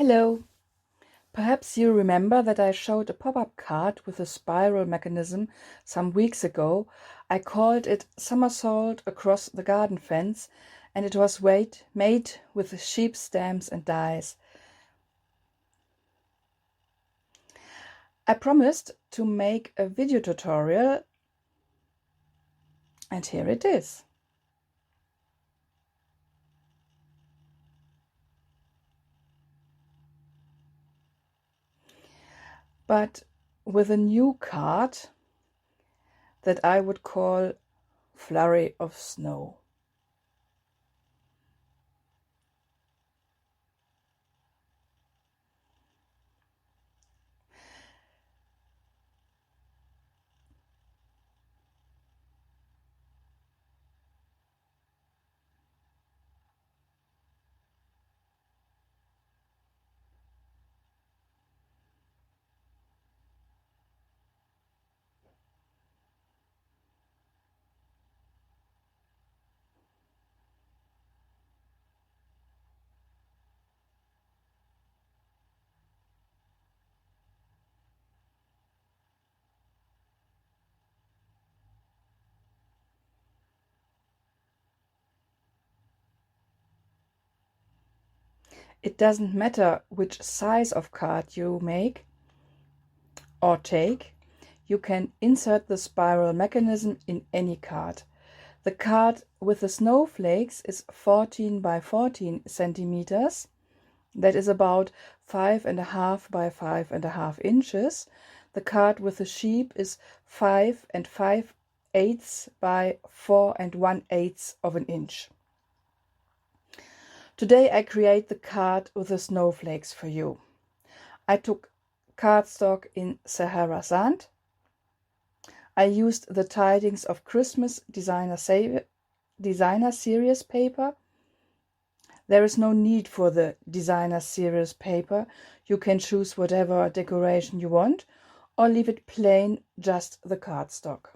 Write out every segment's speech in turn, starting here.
Hello. Perhaps you remember that I showed a pop-up card with a spiral mechanism some weeks ago. I called it Somersault Across the Garden Fence, and it was made with sheep stamps and dies. I promised to make a video tutorial, and here it is. But with a new card that I would call Flurry of Snow. It doesn't matter which size of card you make or take, you can insert the spiral mechanism in any card. The card with the snowflakes is 14 by 14 centimeters. That is about 5.5 by 5.5 inches. The card with the sheep is 5 and 5/8 by 4 and 1/8 of an inch. Today I create the card with the snowflakes for you. I took cardstock in Sahara sand. I used the Tidings of Christmas designer series paper. There is no need for the designer series paper. You can choose whatever decoration you want or leave it plain, just the cardstock.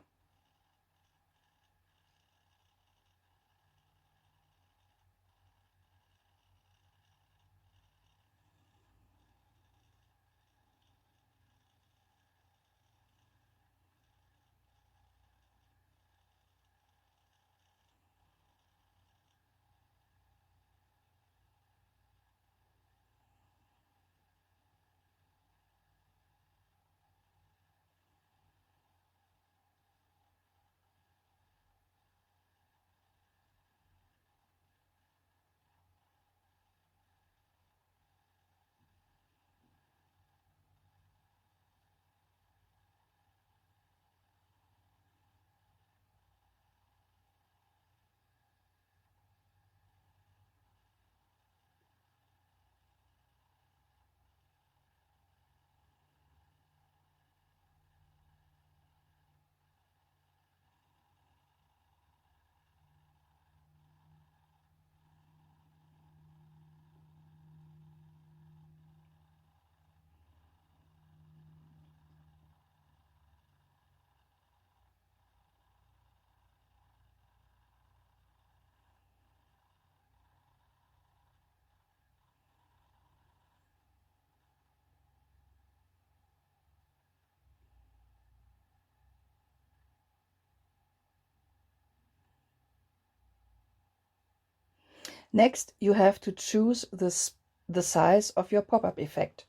Next, you have to choose the size of your pop-up effect.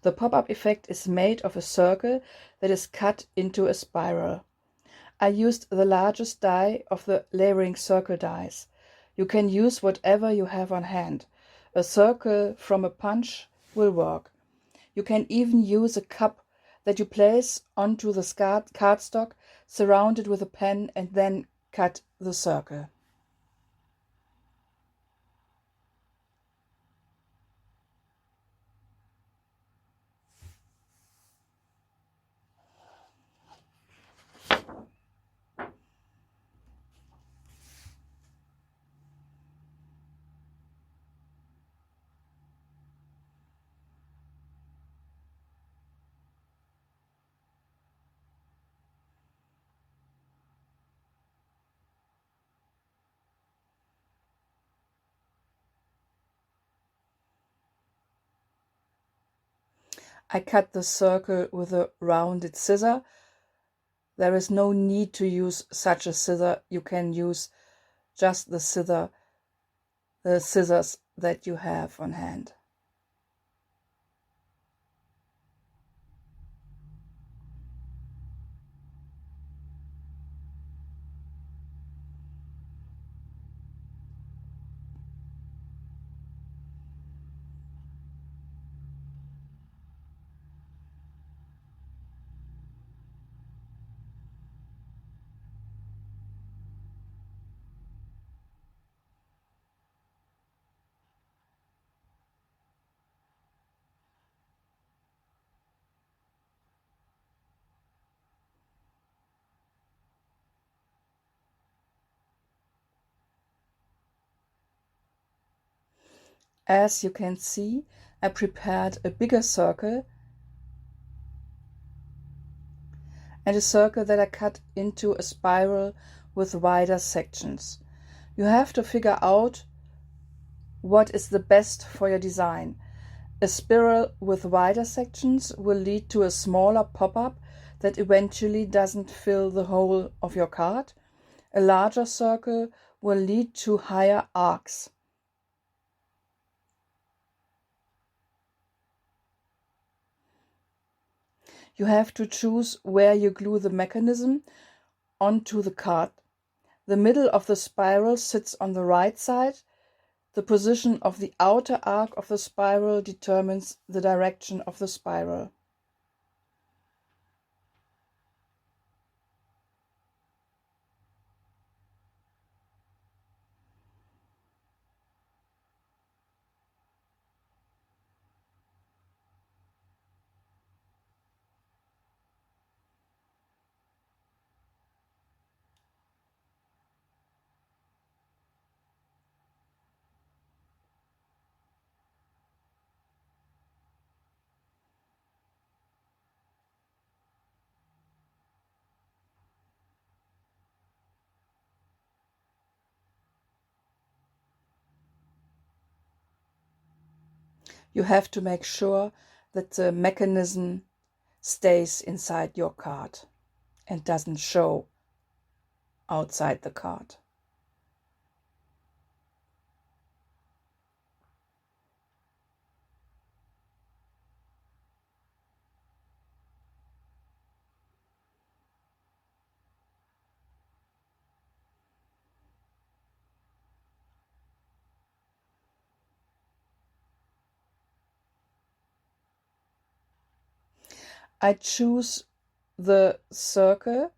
The pop-up effect is made of a circle that is cut into a spiral. I used the largest die of the layering circle dies. You can use whatever you have on hand. A circle from a punch will work. You can even use a cup that you place onto the cardstock, surround it with a pen, and then cut the circle. I cut the circle with a rounded scissor. There is no need to use such a scissor. You can use just the scissors that you have on hand. As you can see, I prepared a bigger circle and a circle that I cut into a spiral with wider sections. You have to figure out what is the best for your design. A spiral with wider sections will lead to a smaller pop-up that eventually doesn't fill the whole of your card. A larger circle will lead to higher arcs. You have to choose where you glue the mechanism onto the card. The middle of the spiral sits on the right side. The position of the outer arc of the spiral determines the direction of the spiral. You have to make sure that the mechanism stays inside your card and doesn't show outside the card. I choose the circle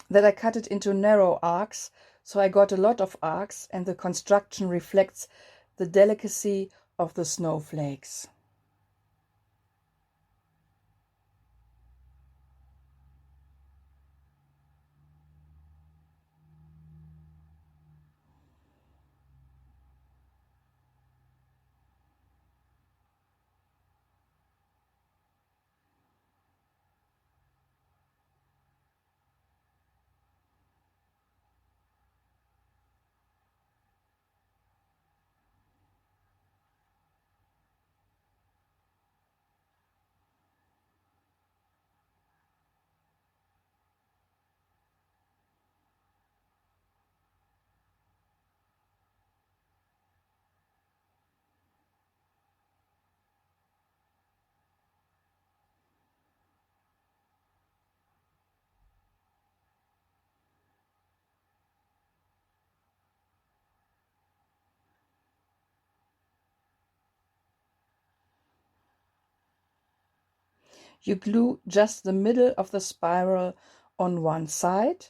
that I cut it into narrow arcs, so I got a lot of arcs, and the construction reflects the delicacy of the snowflakes. You glue just the middle of the spiral on one side.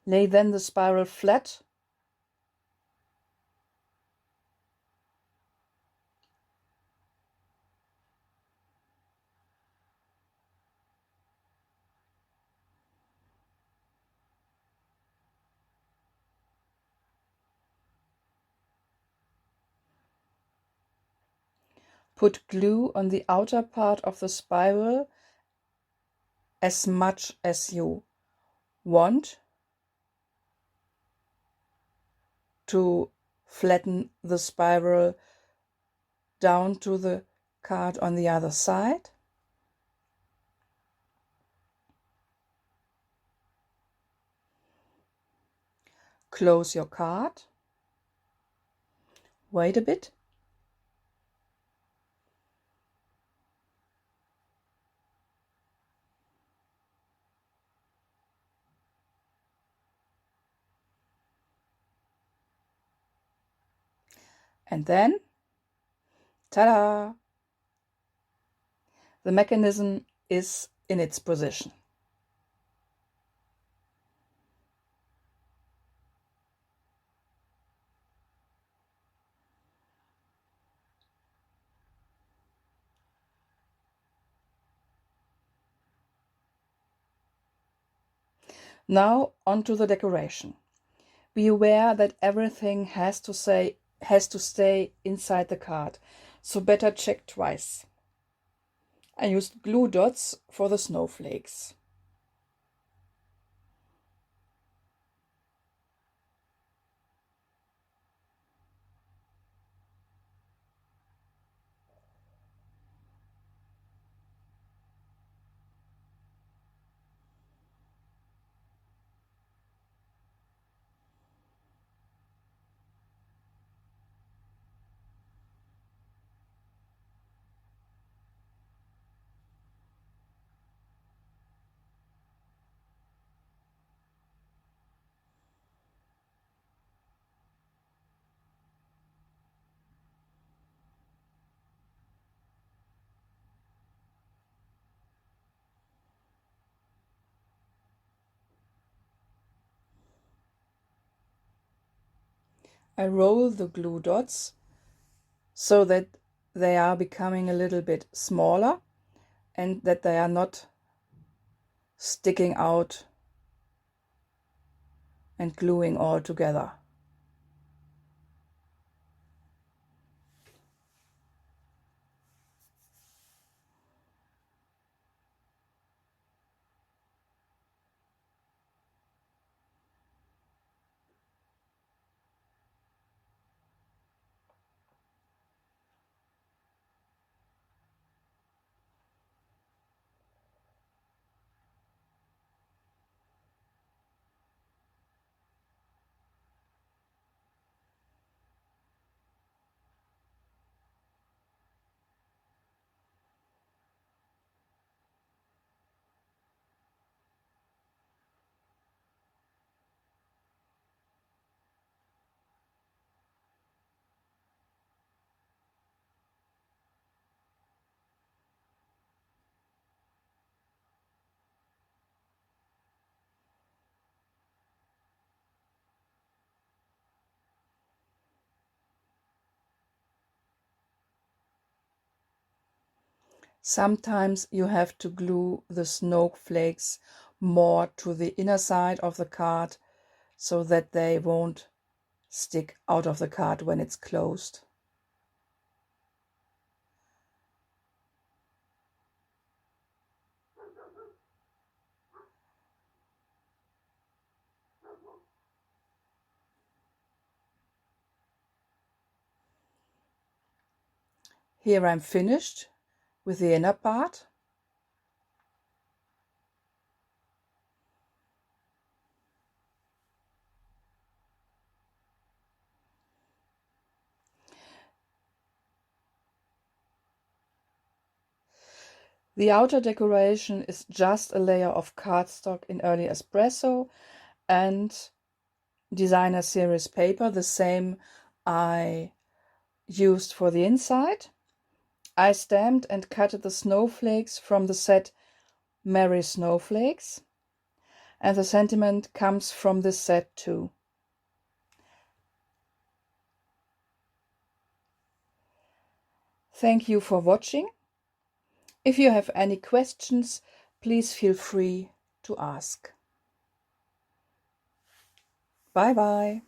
Lay then the spiral flat. Put glue on the outer part of the spiral as much as you want to flatten the spiral down to the card on the other side. Close your card. Wait a bit. And then, ta-da! The mechanism is in its position. Now onto the decoration. Be aware that everything has to stay inside the card, so better check twice. I used glue dots for the snowflakes. I roll the glue dots so that they are becoming a little bit smaller and that they are not sticking out and gluing all together. Sometimes you have to glue the snowflakes more to the inner side of the card so that they won't stick out of the card when it's closed. Here I'm finished with the inner part. The outer decoration is just a layer of cardstock in early espresso and designer series paper, the same I used for the inside. I stamped and cut the snowflakes from the set Merry Snowflakes, and the sentiment comes from this set too. Thank you for watching. If you have any questions, please feel free to ask. Bye bye.